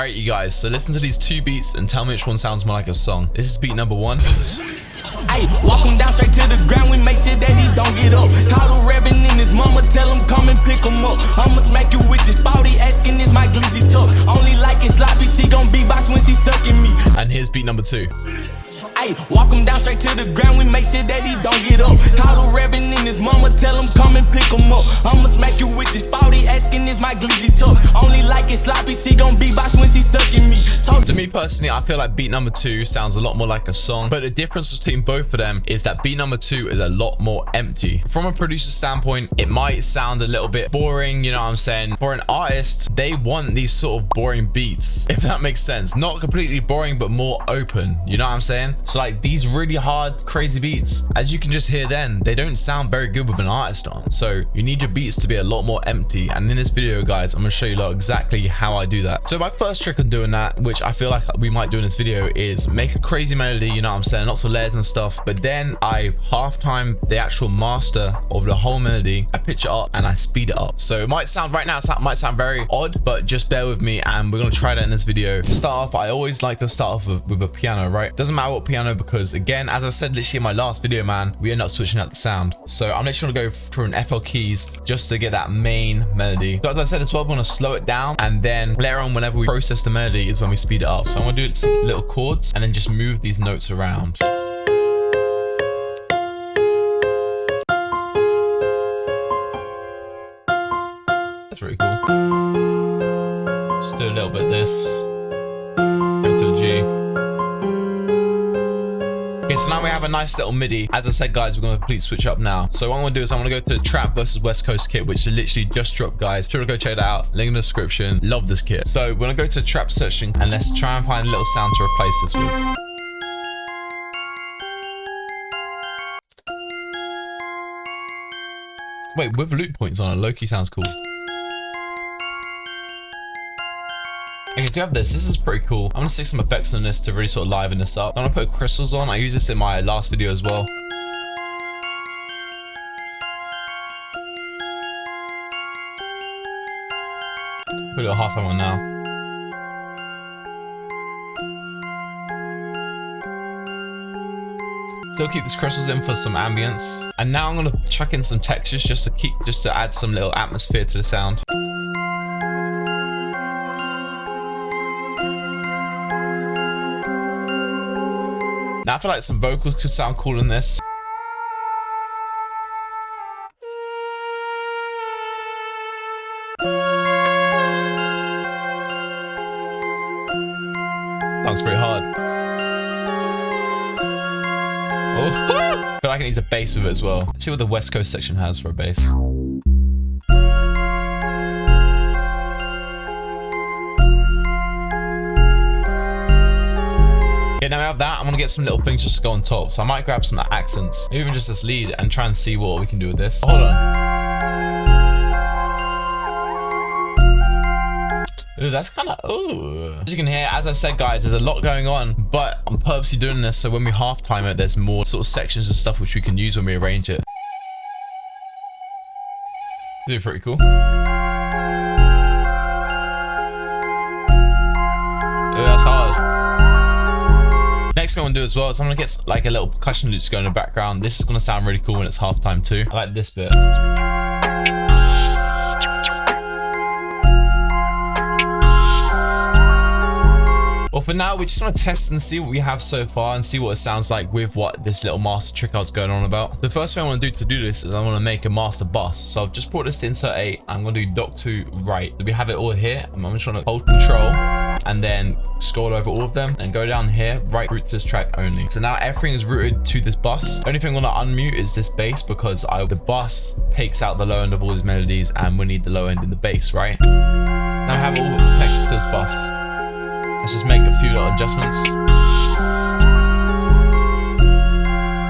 Alright, you guys, so listen to these two beats and tell me which one sounds more like a song. This is beat number 1. Ay, walk him down straight to the ground, we make sure that he don't get up. Call the reverend in his mama, tell him come and pick him up. I'ma smack you with this body, asking is my glizzy tough. Only like it sloppy, she gon' beatbox when she sucking me. And here's beat number 2. Ay, walk him down straight to the ground, we make sure that he don't get up. Call the reverend in his mama, tell him come and pick him up. I'ma smack you with this body, asking is my glizzy tough. Only like it sloppy, she gon' beatbox when she sucking me. To me personally, I feel like beat number 2 sounds a lot more like a song, but the difference between both of them is that beat number 2 is a lot more empty. From a producer standpoint, it might sound a little bit boring, you know what I'm saying? For an artist, they want these sort of boring beats, if that makes sense. Not completely boring, but more open, you know what I'm saying? So like these really hard, crazy beats, as you can just hear then, they don't sound very good with an artist on. So you need your beats to be a lot more empty. And in this video, guys, I'm gonna show you lot exactly how I do that. So my first trick on doing that, which I feel like we might do in this video, is make a crazy melody, you know what I'm saying? Lots of layers and stuff. But then I half-time the actual master of the whole melody, I pitch it up and I speed it up. So it might sound right now, it might sound very odd, but just bear with me and we're gonna try that in this video. To start off, I always like to start off with a piano, right? Doesn't matter what piano, because again, as I said literally in my last video, man, we end up switching out the sound. So I'm literally gonna go through an FL keys just to get that main melody. So as I said as well, we're gonna slow it down, and then later on, whenever we process the melody is when we speed it up. So I'm gonna do some little chords and then just move these notes around. That's really cool. Just do a little bit of this. Go to a G. Okay, so now we have a nice little MIDI. As I said, guys, we're going to completely switch up now. So what I'm going to do is I'm going to go to the Trap versus West Coast kit, which literally just dropped, guys. Sure to go check it out. Link in the description. Love this kit. So we're going to go to the Trap section and let's try and find a little sound to replace this with. Wait, with loop points on it, low-key sounds cool. Okay, to have this is pretty cool. I'm gonna stick some effects on this to really sort of liven this up. I'm gonna put crystals on. I used this in my last video as well. Put a half on now. Still keep these crystals in for some ambience. And now I'm gonna chuck in some textures just to add some little atmosphere to the sound. Now I feel like some vocals could sound cool in this. Sounds pretty hard. Oh, I feel like it needs a bass with it as well. Let's see what the West Coast section has for a bass. Okay, now we have that. I'm gonna get some little things just to go on top. So I might grab some accents, even just this lead, and try and see what we can do with this. Hold on. Ooh, that's kind of, ooh. As you can hear, as I said, guys, there's a lot going on, but I'm purposely doing this so when we half time it, there's more sort of sections and stuff which we can use when we arrange it. This is pretty cool. Ooh, that's hard. Next thing I want to do as well is I'm going to get like a little percussion loops going in the background. This is going to sound really cool when it's halftime too. I like this bit. Well, for now, we just want to test and see what we have so far and see what it sounds like with what this little master trick I was going on about. The first thing I want to do this is I want to make a master bus. So I've just brought this to insert 8. I'm going to do dock to right. So we have it all here. I'm just trying to hold control and then scroll over all of them and go down here, right route to this track only. So now everything is routed to this bus. Only thing I'm going to unmute is this bass because the bus takes out the low end of all these melodies and we need the low end in the bass, right? Now I have it all connected to this bus. Let's just make a few little adjustments.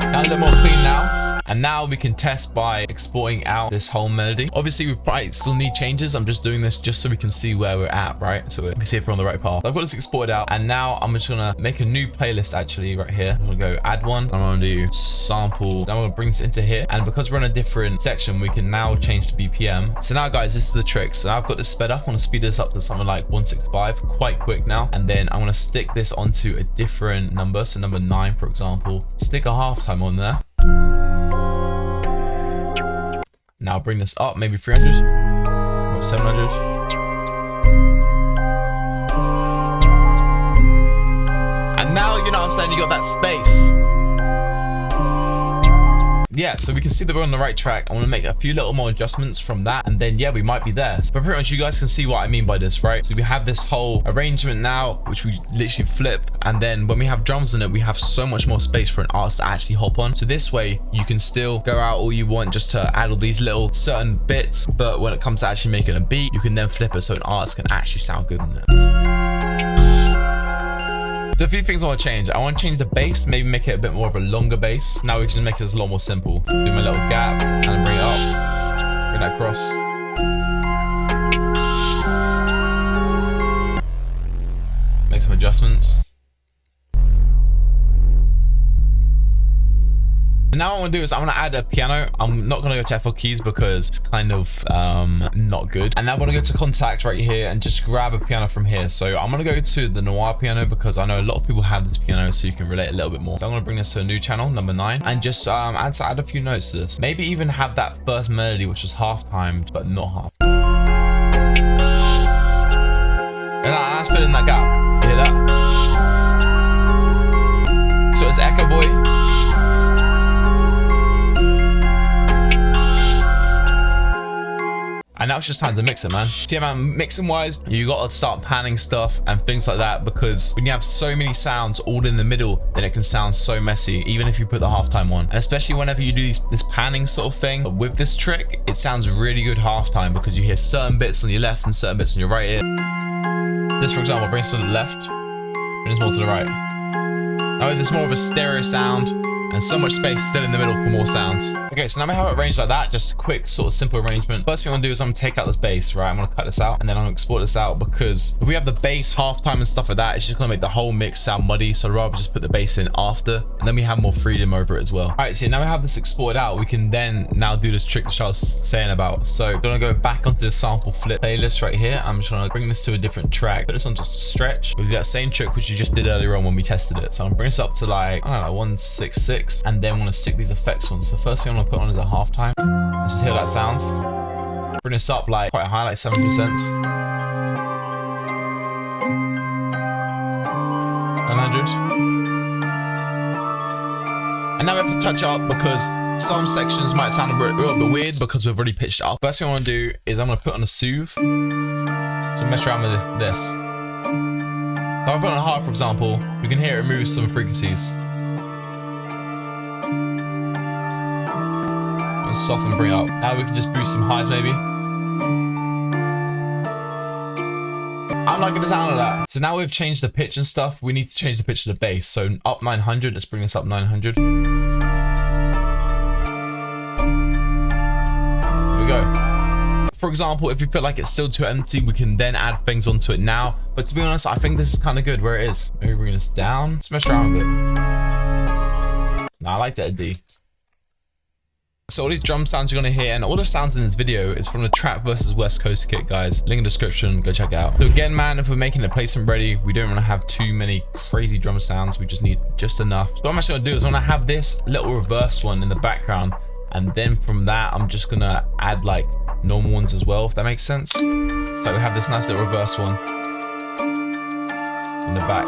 Sound a little more clean now. And now we can test by exporting out this whole melody. Obviously, we probably still need changes. I'm just doing this just so we can see where we're at, right? So we can see if we're on the right path. I've got this exported out, and now I'm just gonna make a new playlist actually right here. I'm gonna go add one. I'm gonna do sample. Then I'm gonna bring this into here. And because we're in a different section, we can now change the BPM. So now, guys, this is the trick. So now I've got this sped up. I want to speed this up to something like 165, quite quick now. And then I'm gonna stick this onto a different number. So number 9, for example. Stick a halftime on there. Now bring this up, maybe 300 or 700. And now, you know what I'm saying, you got that space. Yeah, so we can see that we're on the right track. I want to make a few little more adjustments from that, and then yeah, we might be there. But pretty much you guys can see what I mean by this, right? So we have this whole arrangement now, which we literally flip, and then when we have drums in it, we have so much more space for an artist to actually hop on. So this way you can still go out all you want just to add all these little certain bits, but when it comes to actually making a beat, you can then flip it so an artist can actually sound good in it. So a few things I want to change. I want to change the bass, maybe make it a bit more of a longer bass. Now we can just make this a lot more simple. Do my little gap and then bring it up, bring that across. Make some adjustments. Now what I'm gonna do is I'm gonna add a piano. I'm not gonna go to FL keys because it's kind of not good. And now I'm gonna go to contact right here and just grab a piano from here. So I'm gonna go to the Noir piano because I know a lot of people have this piano, so you can relate a little bit more. So I'm gonna bring this to a new channel, number 9, and just add a few notes to this. Maybe even have that first melody, which is half timed, but not half. And that's filling that gap. You hear that? So it's Echo Boy. And now it's just time to mix it, man. So yeah, man, mixing wise, you gotta start panning stuff and things like that, because when you have so many sounds all in the middle, then it can sound so messy, even if you put the halftime on. And especially whenever you do this panning sort of thing, with this trick, it sounds really good halftime because you hear certain bits on your left and certain bits on your right ear. This, for example, brings to the left, brings more to the right. Now there's more of a stereo sound, and so much space still in the middle for more sounds. Okay, so now we have it arranged like that, just a quick sort of simple arrangement. First thing I'm gonna do is I'm gonna take out this bass, right? I'm gonna cut this out and then I'm gonna export this out, because if we have the bass halftime and stuff like that, it's just gonna make the whole mix sound muddy. So I'd rather just put the bass in after, and then we have more freedom over it as well. All right, so now we have this exported out, we can then now do this trick that I was saying about. So I'm gonna go back onto the sample flip playlist right here. I'm just gonna bring this to a different track, put this on just stretch. We'll do that same trick which you just did earlier on when we tested it. So I'm gonna bring this up to like, I don't know, 166, and then I'm gonna stick these effects on. So the first thing I'm gonna put on is a halftime. Let's just hear how that sounds. Bring this up like quite high, like 7%. And now we have to touch up because some sections might sound a little bit weird because we've already pitched it up. First thing I want to do is I'm going to put on a soothe. So mess around with this. So if I put on a hard, for example, we can hear it moves some frequencies. And soften, bring it up. Now we can just boost some highs maybe. I'm liking the sound of that. So now we've changed the pitch and stuff. We need to change the pitch of the bass. So up 900. Let's bring this up 900. Here we go. For example, if we feel like it's still too empty, we can then add things onto it now. But to be honest, I think this is kind of good where it is. Maybe bring this down. Let's mess around with it. Nah, I like that D. So all these drum sounds you're gonna hear and all the sounds in this video is from the Trap vs West Coast kit, guys. Link in the description, go check it out. So again, man, if we're making the placement ready, we don't want to have too many crazy drum sounds. We just need just enough. So what I'm actually gonna do is I'm gonna have this little reverse one in the background, and then from that I'm just gonna add like normal ones as well, if that makes sense. So we have this nice little reverse one in the back.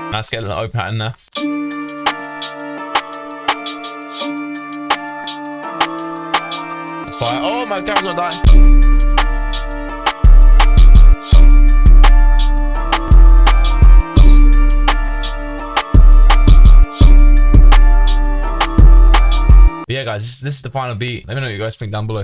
Let's get an open hat in there. That's fire. Oh, my camera's gonna die. But yeah, guys, this is the final beat. Let me know what you guys think down below.